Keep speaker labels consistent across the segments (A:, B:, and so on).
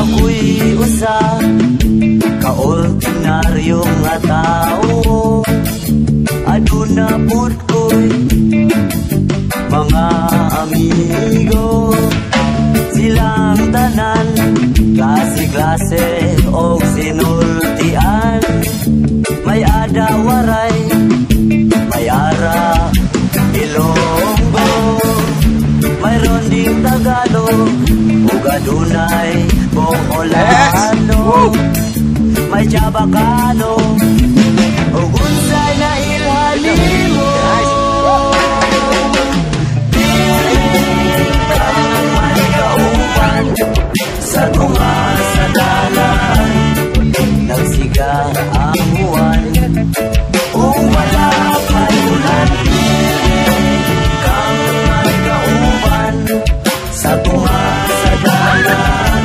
A: ako'y usa ka-ordinaryong nga tao. Aduna pud ko'y mga amigo, silang tanan klase-klase o sinultian. May adawaray, may ara Ilonggo, mayroon ding Tagalog ug adunay Boholano, may Chabacano ug unsay na ilhalimo. Kang may kauban sa tunga sa dalan, nagsiga ang buwan ug wala kay ulan. Kang may kauban sa tunga sa dalan,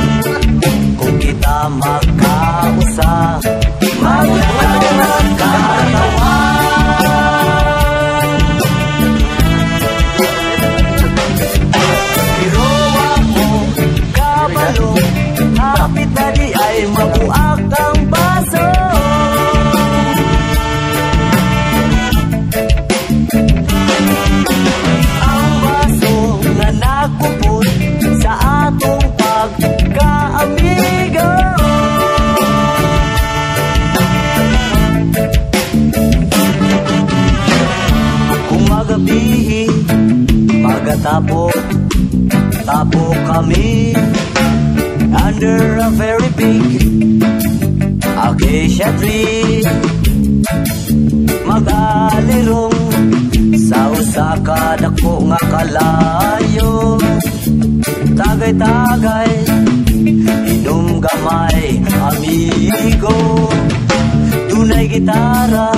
A: kung kita magkausa magkakatawan. Pero ako kabalo, hapit na di ay mabuak ang baso. Ang baso nga nakupot sa atong pagkaamigo. Kung magabi magatapok kami under a very big acacia tree, mag-alirong sa usa ka dako nga kalayo. Tagay-tagay inom gamay amigo, dunay gitara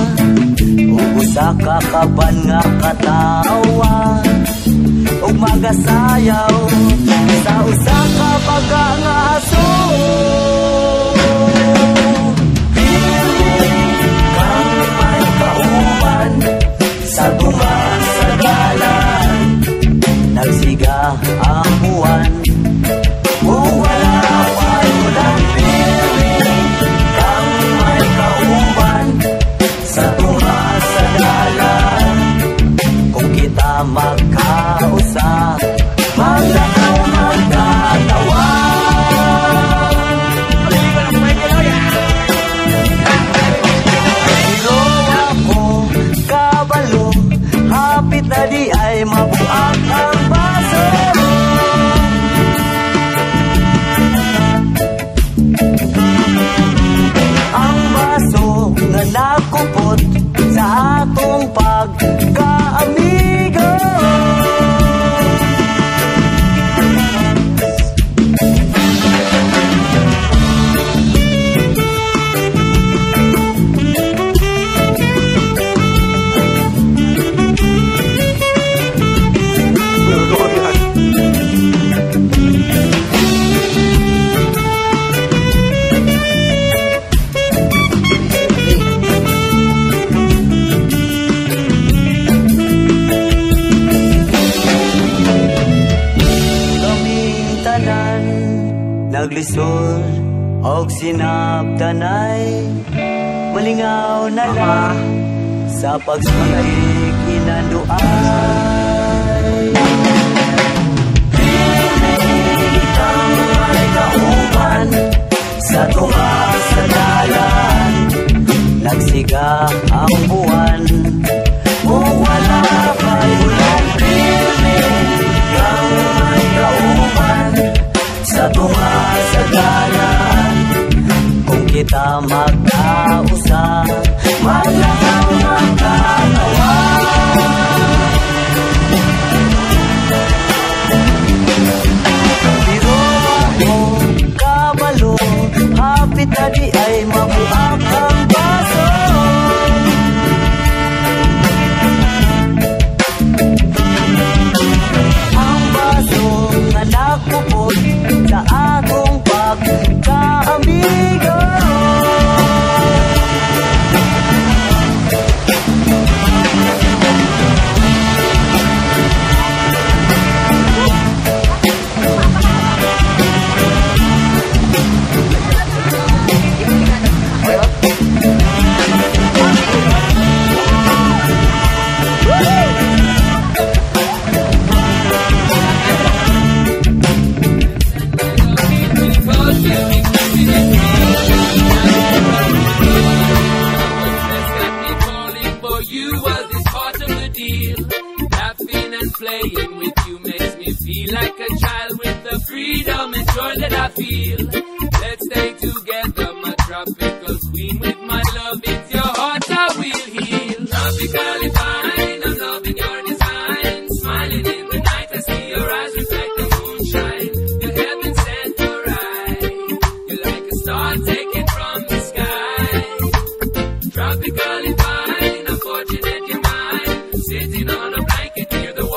A: ug usa ka kaban nga katawa, ug magasayaw sa usa ka baga nga aso. Kang may kauban sa tunga sa dalan, nagsiga ang buwan kung wala pa'y ulan. Kang may kauban sa tunga sa dalan, kung kita magkausa maglakaw magkatawa. Pero ako kabalo, hapit na di ay mabuak ang baso. Ang baso nga nakupot sa atong pagkaamigo. Naglisod og sinabdanay, malingaw na lang sa pagsumalik inanduay. Kang may kauban sa tunga sa dalan, nagsiga ang buwan kung wala pa'y ulan. Kang may kauban sa tunga sa dalan, kung kita magkausa maglakaw magkatawa. Pero ako kabalo, hapit na di ay mabuak ang baso. Ang baso nga nakupot sa atong pagkaamigo.
B: on a blanket near the